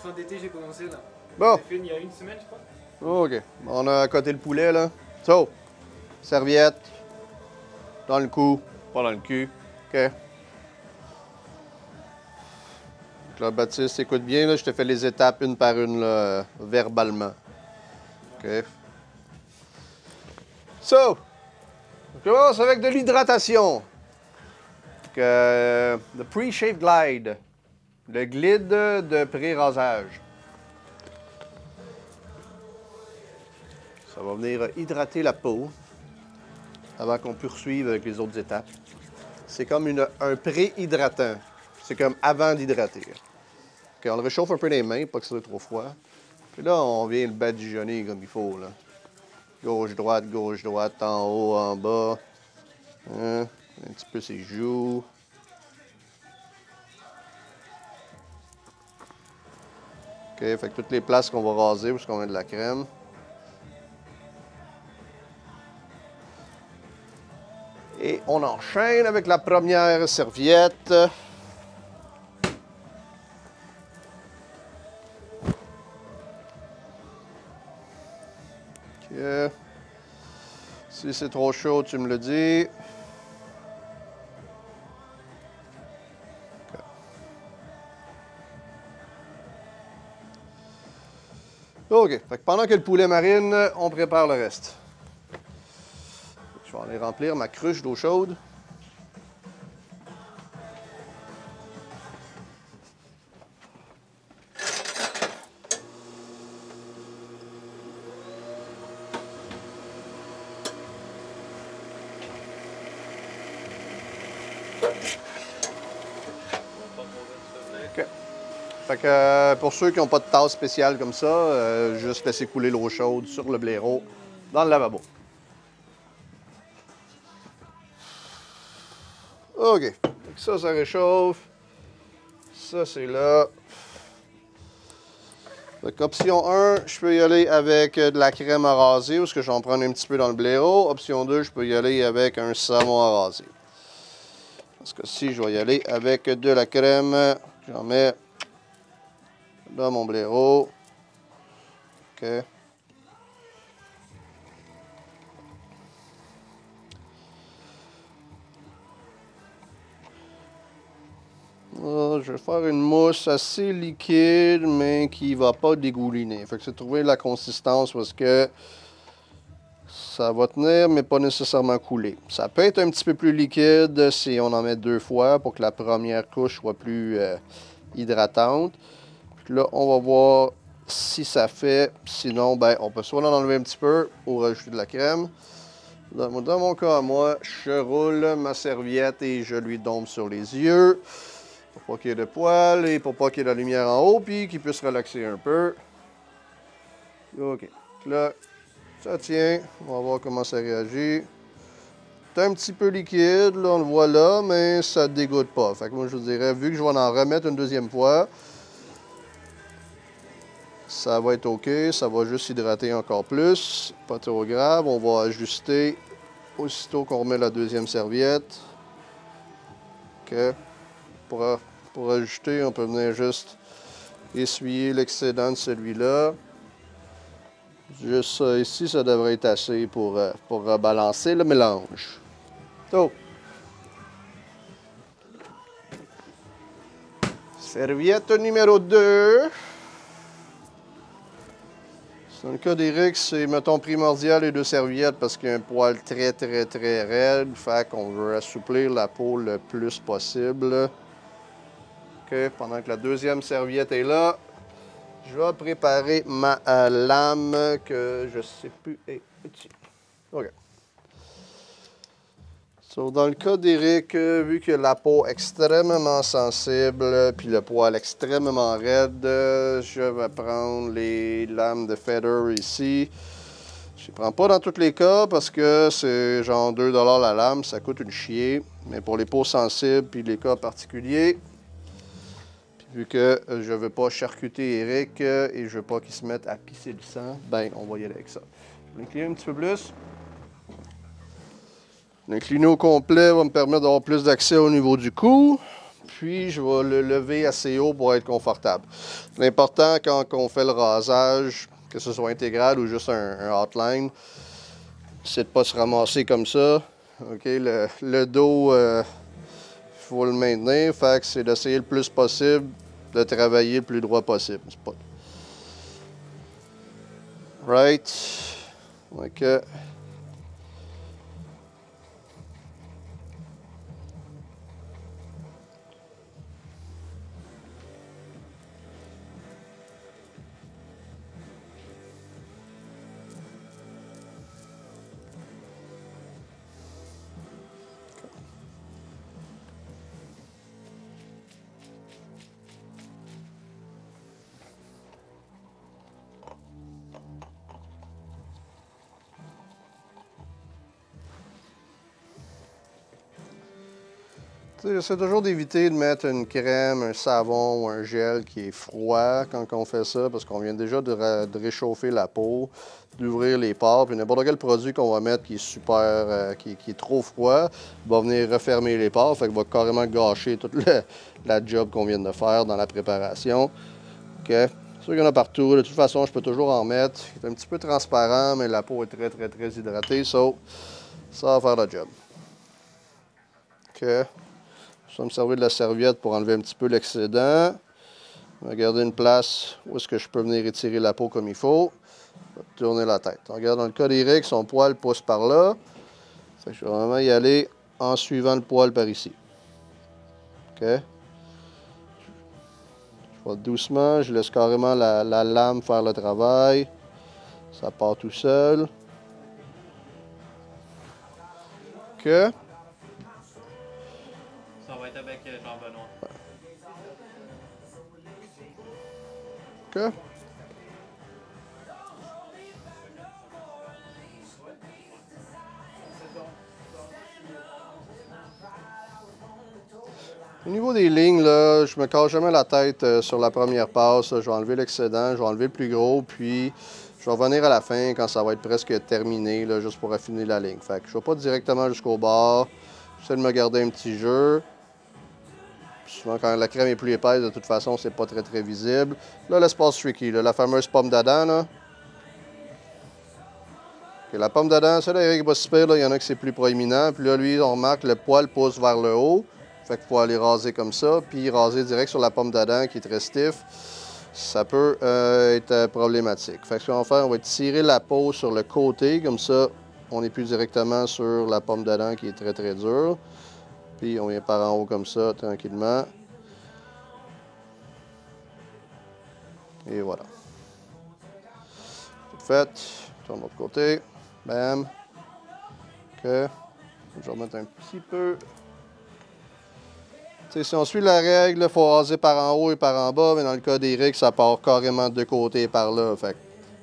Fin d'été, j'ai commencé là. Bon. J'ai fait il y a une semaine, je crois. OK. On a coté le poulet, là. So, serviette. Dans le cou, pas dans le cul. OK. Donc là, Baptiste, écoute bien, là, je te fais les étapes une par une, là, verbalement. OK. So, on commence avec de l'hydratation. Le Pre-Shave Glide. Le glide de pré-rasage. Ça va venir hydrater la peau avant qu'on poursuive avec les autres étapes. C'est comme un pré-hydratant. C'est comme avant d'hydrater. OK, on le réchauffe un peu les mains, pas que ça soit trop froid. Puis là, on vient le badigeonner comme il faut, là. Gauche, droite, en haut, en bas. Hein? Un petit peu ses joues. OK, fait que toutes les places qu'on va raser parce qu'on met de la crème. Et on enchaîne avec la première serviette. OK. Si c'est trop chaud, tu me le dis. OK. Fait que pendant que le poulet marine, on prépare le reste. Je vais aller remplir ma cruche d'eau chaude. OK. Fait que pour ceux qui n'ont pas de tasse spéciale comme ça, juste laisser couler l'eau chaude sur le blaireau dans le lavabo. OK. Ça réchauffe. Ça, c'est là. Donc, option 1, je peux y aller avec de la crème à raser, parce que je vais en prendre un petit peu dans le blaireau. Option 2, je peux y aller avec un savon à raser. Parce que si je vais y aller avec de la crème, j'en mets dans mon blaireau. OK. Là, je vais faire une mousse assez liquide, mais qui ne va pas dégouliner. Fait que c'est trouver la consistance parce que ça va tenir, mais pas nécessairement couler. Ça peut être un petit peu plus liquide si on en met 2 fois pour que la première couche soit plus hydratante. Puis là, on va voir si ça fait. Sinon, ben, on peut soit en enlever un petit peu ou rajouter de la crème. Dans mon cas, moi, je roule ma serviette et je lui dompe sur les yeux. Pour pas qu'il y ait de poils et pour pas qu'il y ait de la lumière en haut, puis qu'il puisse relaxer un peu. OK. Là, ça tient. On va voir comment ça réagit. C'est un petit peu liquide, là, on le voit là, mais ça ne dégoûte pas. Fait que moi, je vous dirais, vu que je vais en remettre une deuxième fois, ça va être OK. Ça va juste hydrater encore plus. Pas trop grave. On va ajuster aussitôt qu'on remet la deuxième serviette. OK. Pour ajuster, on peut venir juste essuyer l'excédent de celui-là. Juste ça ici, ça devrait être assez pour rebalancer le mélange. So. Serviette numéro 2. Dans le cas d'Éric, c'est, mettons, primordial les 2 serviettes parce qu'il y a un poil très raide. Fait qu'on veut assouplir la peau le plus possible. OK, pendant que la deuxième serviette est là, je vais préparer ma lame que je ne sais plus est ici. OK. So, dans le cas d'Éric, vu que la peau est extrêmement sensible puis le poil extrêmement raide, je vais prendre les lames de feather ici. Je ne les prends pas dans tous les cas parce que c'est genre 2 $ la lame, ça coûte une chier. Mais pour les peaux sensibles puis les cas particuliers, vu que je ne veux pas charcuter Éric et je ne veux pas qu'il se mette à pisser du sang, ben on va y aller avec ça. Je vais l'incliner un petit peu plus. L'incliner au complet va me permettre d'avoir plus d'accès au niveau du cou. puis je vais le lever assez haut pour être confortable. L'important quand on fait le rasage, que ce soit intégral ou juste un outline, c'est de ne pas se ramasser comme ça. OK, le dos, il faut le maintenir, fait que c'est d'essayer le plus possible de travailler le plus droit possible. C'est pas... Right. OK. J'essaie toujours d'éviter de mettre une crème, un savon ou un gel qui est froid quand on fait ça, parce qu'on vient déjà de réchauffer la peau, d'ouvrir les pores. Puis n'importe quel produit qu'on va mettre qui est super, qui est trop froid, va venir refermer les pores, fait qu'il va carrément gâcher toute la job qu'on vient de faire dans la préparation. OK? C'est sûr qu'il y en a partout. De toute façon, je peux toujours en mettre. Il est un petit peu transparent, mais la peau est très, très, très hydratée. So, ça va faire le job. OK? Je vais me servir de la serviette pour enlever un petit peu l'excédent. Je vais garder une place où est-ce que je peux venir étirer la peau comme il faut. Je vais tourner la tête. Regarde, dans le cas d'Éric, son poil pousse par là. Fait que je vais vraiment y aller en suivant le poil par ici. OK? Je vais doucement, je laisse carrément la lame faire le travail. Ça part tout seul. OK? Ça va être avec Jean-Benoît. OK? Au niveau des lignes, là, je me casse jamais la tête sur la première passe. Là. Je vais enlever l'excédent, je vais enlever le plus gros, puis je vais revenir à la fin quand ça va être presque terminé, là, juste pour affiner la ligne. Fait que je ne vais pas directement jusqu'au bord. J'essaie de me garder un petit jeu. Puis souvent, quand la crème est plus épaisse, de toute façon, c'est pas très, très visible. Là, l'espace tricky, là, la fameuse pomme d'Adam, là. Okay, la pomme d'Adam, ça, là, Eric va se pire, là, il y en a qui c'est plus proéminent. Puis là, lui, on remarque, le poil pousse vers le haut. Fait qu'il faut aller raser comme ça, puis raser direct sur la pomme d'Adam qui est très stiff. Ça peut être problématique. Fait que ce qu'on va faire, on va tirer la peau sur le côté, comme ça, on n'est plus directement sur la pomme d'Adam qui est très très dure. Puis on vient par en haut comme ça, tranquillement. Et voilà. Tout fait. Tourne de l'autre côté. Bam. OK. Je vais remettre un petit peu. T'sais, si on suit la règle, il faut raser par en haut et par en bas, mais dans le cas d'Éric, ça part carrément de côté par là. Fait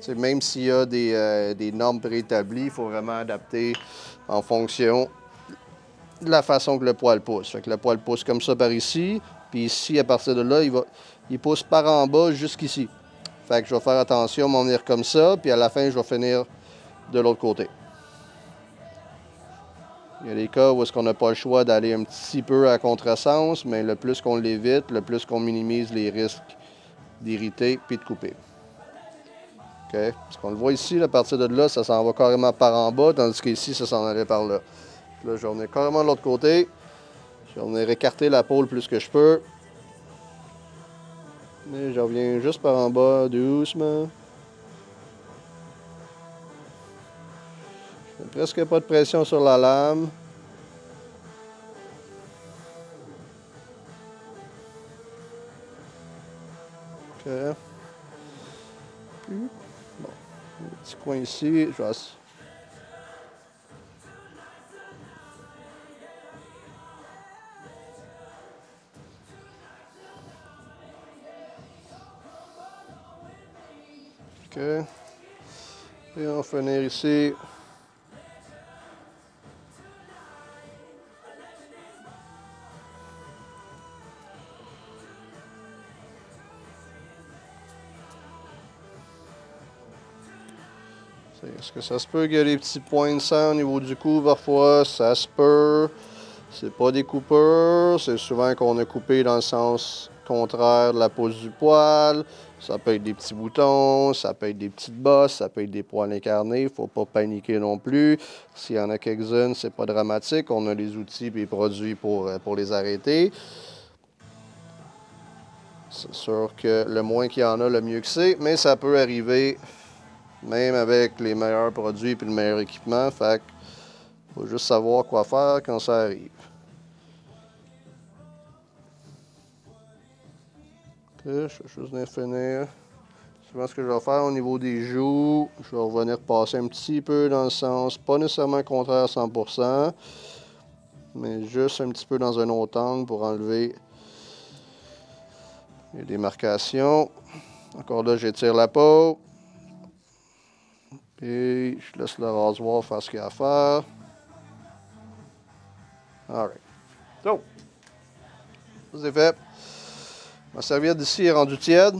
que, même s'il y a des normes préétablies, il faut vraiment adapter en fonction de la façon que le poil pousse. Fait que le poil pousse comme ça par ici, puis ici, à partir de là, il pousse par en bas jusqu'ici. Fait que je vais faire attention à m'en venir comme ça, puis à la fin, je vais finir de l'autre côté. Il y a des cas où est-ce qu'on n'a pas le choix d'aller un petit peu à contresens, mais le plus qu'on l'évite, le plus qu'on minimise les risques d'irriter puis de couper. OK? Parce qu'on le voit ici, à partir de là, ça s'en va carrément par en bas, tandis qu'ici, ça s'en allait par là. Puis là, je vais venir carrément de l'autre côté. Je vais venir écarter la peau le plus que je peux. Mais je reviens juste par en bas, doucement. Presque pas de pression sur la lame. OK. Bon, un petit coin ici. Je vais... OK. Et on va finir ici. Est-ce que ça se peut qu'il y ait des petits points de sang au niveau du cou parfois? Ça se peut. C'est pas des coupeurs, c'est souvent qu'on a coupé dans le sens contraire de la pousse du poil. Ça peut être des petits boutons, ça peut être des petites bosses, ça peut être des poils incarnés. Faut pas paniquer non plus. S'il y en a quelques-unes, c'est pas dramatique. On a les outils et les produits pour les arrêter. C'est sûr que le moins qu'il y en a, le mieux que c'est. Mais ça peut arriver même avec les meilleurs produits et le meilleur équipement. Fait qu'il faut juste savoir quoi faire quand ça arrive. Je vais juste venir finir. Souvent, ce que je vais faire au niveau des joues, je vais revenir passer un petit peu dans le sens, pas nécessairement contraire à 100%, mais juste un petit peu dans un autre angle pour enlever les démarcations. Encore là, j'étire la peau. Puis, je laisse le rasoir faire ce qu'il y a à faire. Alright. So, ça c'est fait. Ma serviette d'ici est rendue tiède.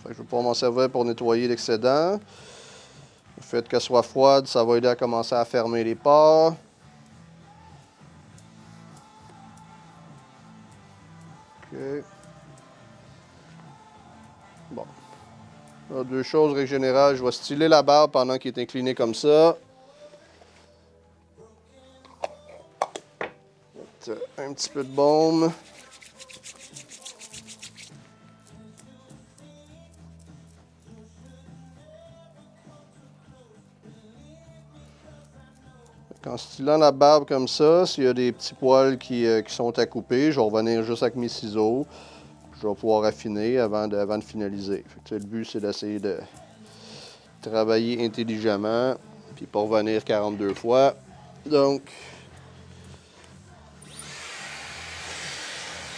Fait que je vais pouvoir m'en servir pour nettoyer l'excédent. Le fait qu'elle soit froide, ça va aider à commencer à fermer les pores. OK. Bon. Là, deux choses, règle générale, je vais styler la barbe pendant qu'il est incliné comme ça. Un petit peu de baume. En stylant la barbe comme ça, s'il y a des petits poils qui sont à couper, je vais revenir juste avec mes ciseaux. Je vais pouvoir affiner avant de finaliser. Fait que, le but, c'est d'essayer de travailler intelligemment, puis pas revenir 42 fois. Donc,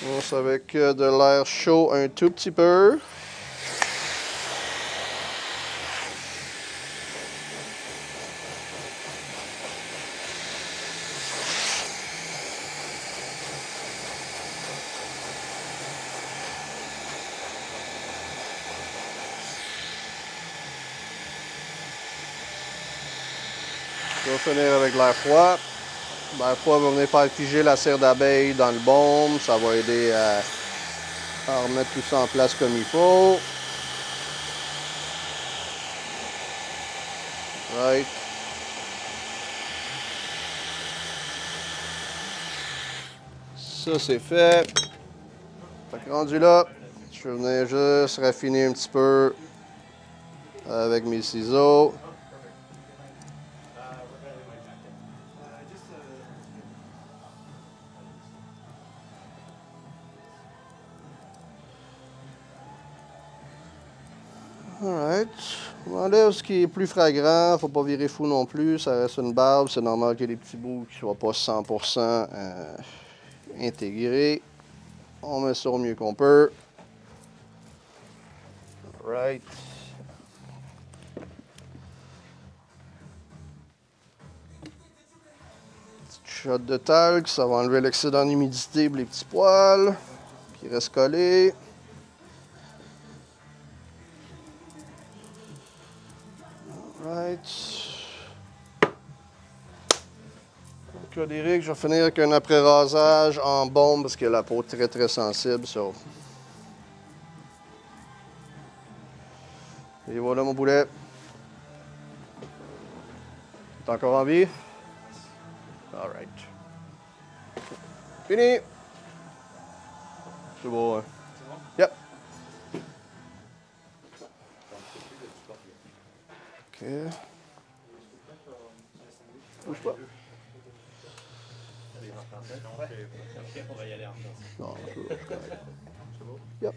on commence avec de l'air chaud un tout petit peu. Je vais finir avec l'air froid. L'air froid va venir faire figer la cire d'abeille dans le baume. Ça va aider à remettre tout ça en place comme il faut. Right. Ça, c'est fait. Fait que rendu là, je vais venir juste raffiner un petit peu avec mes ciseaux. Alright. On enlève ce qui est plus fragrant. Faut pas virer fou non plus. Ça reste une barbe. C'est normal qu'il y ait des petits bouts qui soient pas 100% intégrés. On met ça au mieux qu'on peut. Alright. Petite shot de talc. Ça va enlever l'excédent d'humidité pour les petits poils qui restent collés. Right. Colérique, je vais finir avec un après-rasage en baume parce que la peau est très sensible. So. Et voilà mon boulet. T'es encore en vie? Alright. Fini! C'est beau, hein? C'est bon? Yep. OK. Bouge pas. On va y aller en place. Non, je correct. C'est beau? Yep.